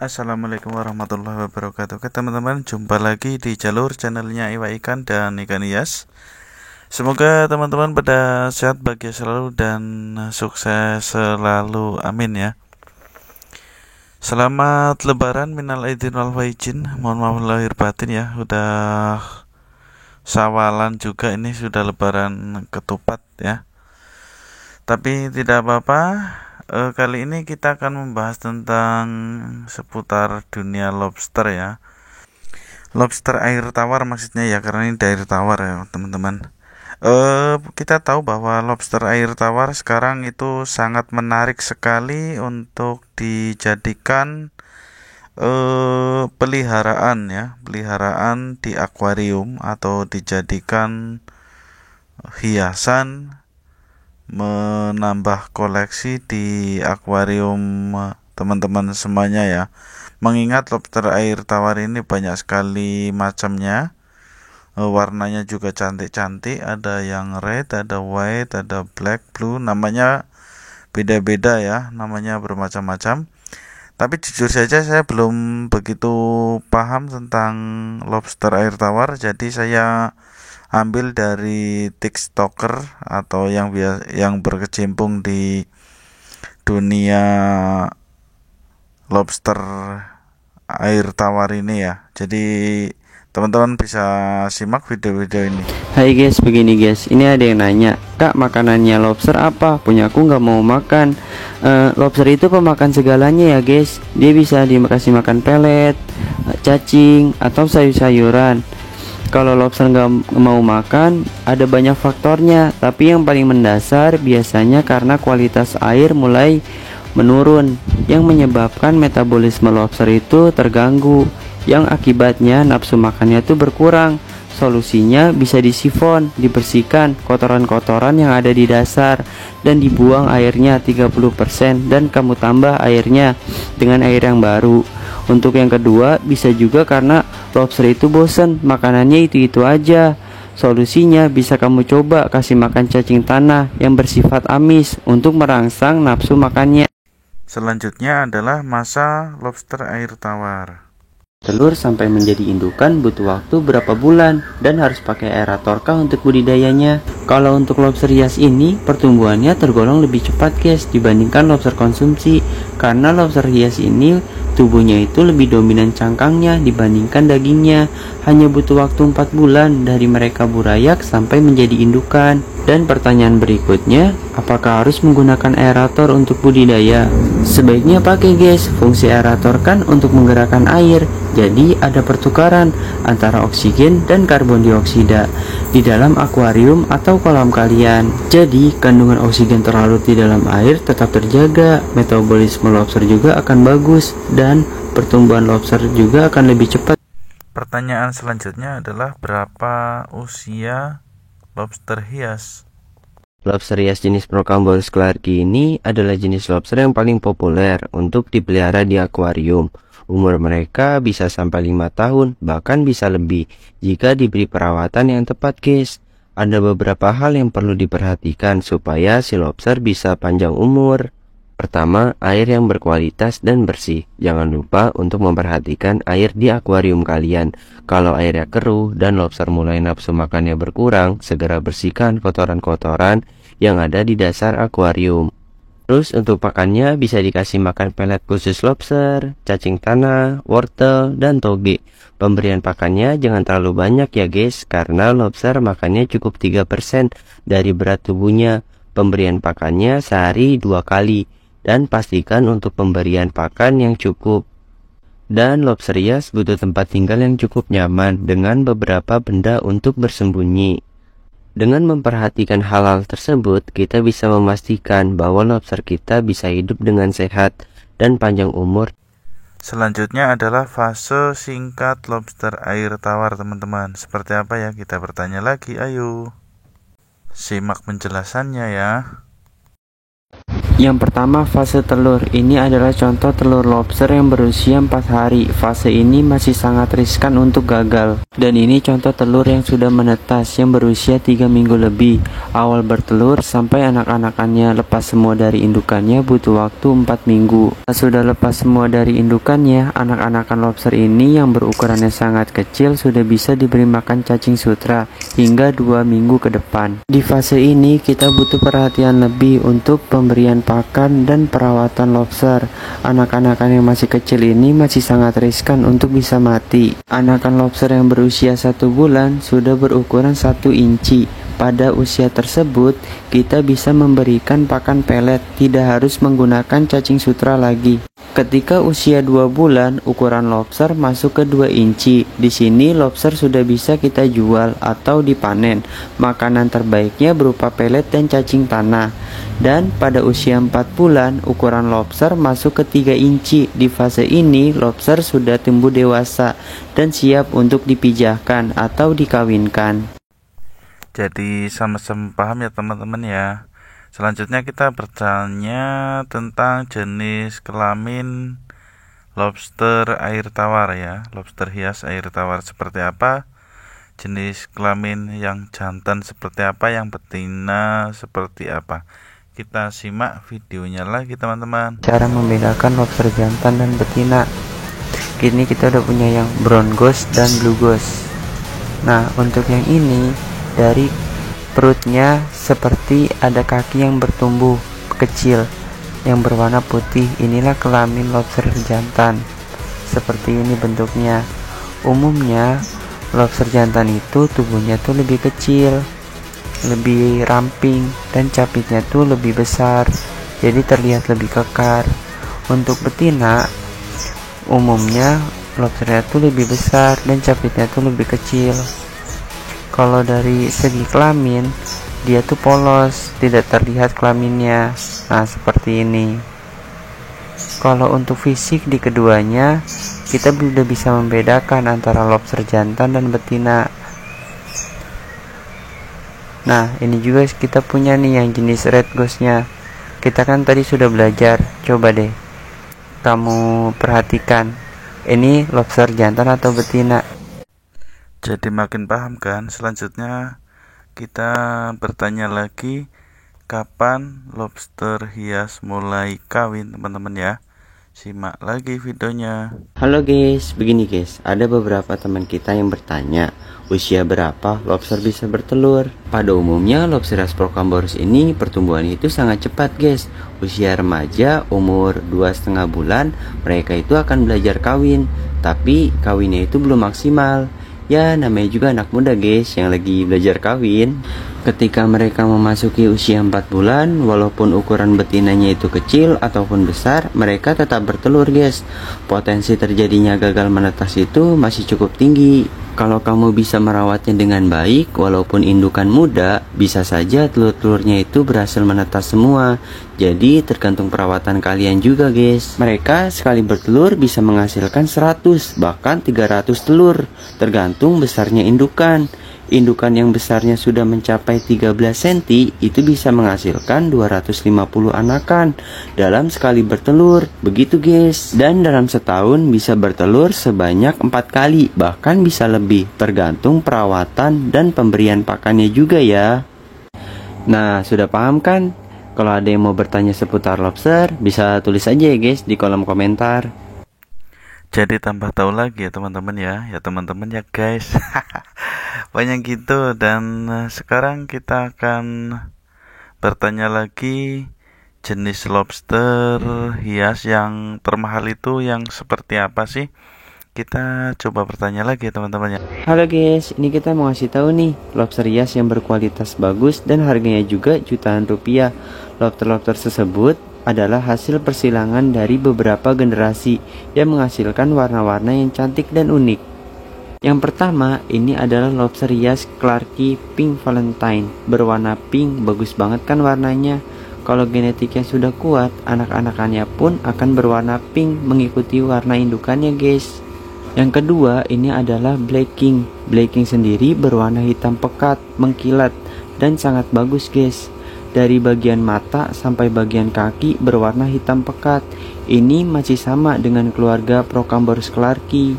Assalamualaikum warahmatullahi wabarakatuh. Oke teman-teman, jumpa lagi di jalur channelnya Iwa Ikan dan Ikan Hias. Semoga teman-teman pada sehat, bahagia selalu dan sukses selalu, amin ya. Selamat lebaran, minal aidin wal faizin. Mohon maaf lahir batin ya. Udah sawalan juga, ini sudah lebaran ketupat ya. Tapi tidak apa-apa. Kali ini kita akan membahas tentang seputar dunia lobster ya. Lobster air tawar maksudnya ya, karena ini dari air tawar ya teman-teman. Kita tahu bahwa lobster air tawar sekarang itu sangat menarik sekali untuk dijadikan peliharaan ya, peliharaan di akuarium atau dijadikan hiasan, menambah koleksi di akuarium teman-teman semuanya ya. Mengingat lobster air tawar ini banyak sekali macamnya, warnanya juga cantik-cantik, ada yang red, ada white, ada black, blue, namanya beda-beda ya, namanya bermacam-macam. Tapi jujur saja saya belum begitu paham tentang lobster air tawar, jadi saya ambil dari TikToker atau yang berkecimpung di dunia lobster air tawar ini ya. Jadi teman-teman bisa simak video-video ini. Hai guys, begini guys, ini ada yang nanya, Kak, makanannya lobster apa? Punyaku nggak mau makan. Lobster itu pemakan segalanya ya guys. Dia bisa dikasih makan pelet, cacing, atau sayur-sayuran. Kalau lobster nggak mau makan, ada banyak faktornya, tapi yang paling mendasar biasanya karena kualitas air mulai menurun, yang menyebabkan metabolisme lobster itu terganggu, yang akibatnya nafsu makannya itu berkurang. Solusinya bisa disifon, dibersihkan kotoran-kotoran yang ada di dasar dan dibuang airnya 30% dan kamu tambah airnya dengan air yang baru. Untuk yang kedua, bisa juga karena lobster itu bosen, makanannya itu-itu aja. Solusinya bisa kamu coba kasih makan cacing tanah yang bersifat amis untuk merangsang nafsu makannya. Selanjutnya adalah masa lobster air tawar. Telur sampai menjadi indukan butuh waktu berapa bulan dan harus pakai aerator kah untuk budidayanya? Kalau untuk lobster hias ini pertumbuhannya tergolong lebih cepat guys dibandingkan lobster konsumsi, karena lobster hias ini tubuhnya itu lebih dominan cangkangnya dibandingkan dagingnya. Hanya butuh waktu 4 bulan dari mereka burayak sampai menjadi indukan. Dan pertanyaan berikutnya, apakah harus menggunakan aerator untuk budidaya? Sebaiknya pakai guys, fungsi aerator kan untuk menggerakkan air. Jadi ada pertukaran antara oksigen dan karbon dioksida di dalam akuarium atau kolam kalian. Jadi kandungan oksigen terlarut di dalam air tetap terjaga, metabolisme lobster juga akan bagus, dan pertumbuhan lobster juga akan lebih cepat. Pertanyaan selanjutnya adalah berapa usia lobster hias? Lobster hias jenis Procambolus clarki ini adalah jenis lobster yang paling populer untuk dipelihara di akuarium. Umur mereka bisa sampai 5 tahun, bahkan bisa lebih jika diberi perawatan yang tepat guys. Ada beberapa hal yang perlu diperhatikan supaya si lobster bisa panjang umur. Pertama, air yang berkualitas dan bersih. Jangan lupa untuk memperhatikan air di akuarium kalian. Kalau airnya keruh dan lobster mulai nafsu makannya berkurang, segera bersihkan kotoran-kotoran yang ada di dasar akuarium. Terus untuk pakannya bisa dikasih makan pelet khusus lobster, cacing tanah, wortel, dan toge. Pemberian pakannya jangan terlalu banyak ya guys, karena lobster makannya cukup 3% dari berat tubuhnya. Pemberian pakannya sehari 2 kali, dan pastikan untuk pemberian pakan yang cukup. Dan lobster hias butuh tempat tinggal yang cukup nyaman dengan beberapa benda untuk bersembunyi. Dengan memperhatikan hal-hal tersebut, kita bisa memastikan bahwa lobster kita bisa hidup dengan sehat dan panjang umur. Selanjutnya adalah fase singkat lobster air tawar teman-teman. Seperti apa ya? Kita bertanya lagi, ayo. Simak penjelasannya ya. Yang pertama, fase telur. Ini adalah contoh telur lobster yang berusia 4 hari. Fase ini masih sangat riskan untuk gagal. Dan ini contoh telur yang sudah menetas yang berusia 3 minggu lebih. Awal bertelur sampai anak-anakannya lepas semua dari indukannya butuh waktu 4 minggu. Sudah lepas semua dari indukannya, anak-anakan lobster ini yang berukurannya sangat kecil sudah bisa diberi makan cacing sutra hingga 2 minggu ke depan. Di fase ini kita butuh perhatian lebih untuk pemberian pakan dan perawatan lobster. Anak-anakan yang masih kecil ini masih sangat riskan untuk bisa mati. Anakan lobster yang berusia 1 bulan sudah berukuran 1 inci. Pada usia tersebut, kita bisa memberikan pakan pelet, tidak harus menggunakan cacing sutra lagi. Ketika usia 2 bulan, ukuran lobster masuk ke 2 inci. Di sini lobster sudah bisa kita jual atau dipanen. Makanan terbaiknya berupa pelet dan cacing tanah. Dan pada usia 4 bulan, ukuran lobster masuk ke 3 inci. Di fase ini, lobster sudah tumbuh dewasa dan siap untuk dipijahkan atau dikawinkan. Jadi sama-sama paham ya teman-teman ya. Selanjutnya kita bertanya tentang jenis kelamin lobster air tawar ya. Lobster hias air tawar seperti apa? Jenis kelamin yang jantan seperti apa? Yang betina seperti apa? Kita simak videonya lagi teman-teman. Cara membedakan lobster jantan dan betina. Kini kita udah punya yang brown ghost dan blue ghost. Nah, untuk yang ini dari perutnya seperti ada kaki yang bertumbuh kecil yang berwarna putih. Inilah kelamin lobster jantan. Seperti ini bentuknya. Umumnya lobster jantan itu tubuhnya tuh lebih kecil, lebih ramping, dan capitnya tuh lebih besar, jadi terlihat lebih kekar. Untuk betina, umumnya lobsternya tuh lebih besar dan capitnya tuh lebih kecil. Kalau dari segi kelamin, dia tuh polos, tidak terlihat kelaminnya. Nah, seperti ini. Kalau untuk fisik di keduanya, kita sudah bisa membedakan antara lobster jantan dan betina. Nah, ini juga kita punya nih yang jenis red ghostnya. Kita kan tadi sudah belajar. Coba deh kamu perhatikan, ini lobster jantan atau betina. Jadi makin paham kan? Selanjutnya kita bertanya lagi, kapan lobster hias mulai kawin teman-teman ya. Simak lagi videonya. Halo guys, begini guys, ada beberapa teman kita yang bertanya, usia berapa lobster bisa bertelur? Pada umumnya lobster Prokamborus ini pertumbuhan itu sangat cepat guys. Usia remaja umur 2,5 bulan mereka itu akan belajar kawin, tapi kawinnya itu belum maksimal. Ya, namanya juga anak muda guys yang lagi belajar kawin. Ketika mereka memasuki usia 4 bulan, walaupun ukuran betinanya itu kecil ataupun besar, mereka tetap bertelur guys. Potensi terjadinya gagal menetas itu masih cukup tinggi. Kalau kamu bisa merawatnya dengan baik, walaupun indukan muda, bisa saja telur-telurnya itu berhasil menetas semua. Jadi tergantung perawatan kalian juga guys. Mereka sekali bertelur bisa menghasilkan 100 bahkan 300 telur, tergantung besarnya indukan. Indukan yang besarnya sudah mencapai 13 cm itu bisa menghasilkan 250 anakan dalam sekali bertelur. Begitu guys. Dan dalam setahun bisa bertelur sebanyak 4 kali, bahkan bisa lebih, tergantung perawatan dan pemberian pakannya juga ya. Nah, sudah paham kan? Kalau ada yang mau bertanya seputar lobster, bisa tulis aja ya guys di kolom komentar. Jadi tambah tahu lagi ya teman-teman ya teman-teman ya guys. Banyak gitu. Dan sekarang kita akan bertanya lagi, jenis lobster hias yang termahal itu yang seperti apa sih? Kita coba bertanya lagi ya teman-teman ya. Halo guys, ini kita mau ngasih tahu nih lobster hias yang berkualitas bagus dan harganya juga jutaan rupiah. Lobster-lobster tersebut adalah hasil persilangan dari beberapa generasi yang menghasilkan warna-warna yang cantik dan unik. Yang pertama, ini adalah lobster hias Clarke Pink Valentine. Berwarna pink, bagus banget kan warnanya. Kalau genetiknya sudah kuat, anak-anakannya pun akan berwarna pink mengikuti warna indukannya guys. Yang kedua, ini adalah Black King. Black King sendiri berwarna hitam pekat, mengkilat, dan sangat bagus guys. Dari bagian mata sampai bagian kaki berwarna hitam pekat. Ini masih sama dengan keluarga Procamborus clarki.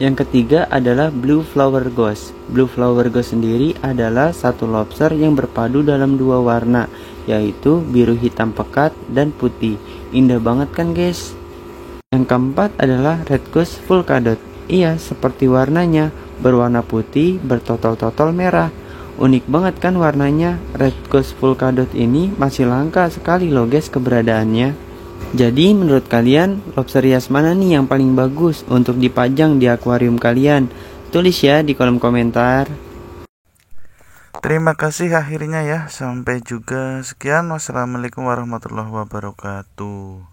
Yang ketiga adalah Blue Flower Ghost. Blue Flower Ghost sendiri adalah satu lobster yang berpadu dalam dua warna, yaitu biru hitam pekat dan putih. Indah banget kan guys? Yang keempat adalah Red Ghost Fulcadot. Iya, seperti warnanya, berwarna putih bertotol-totol merah. Unik banget kan warnanya. Red Ghost Fulcadot ini masih langka sekali loh guys keberadaannya. Jadi menurut kalian lobster hias mana nih yang paling bagus untuk dipajang di akuarium kalian? Tulis ya di kolom komentar. Terima kasih akhirnya ya. Sampai juga. Sekian. Wassalamualaikum warahmatullahi wabarakatuh.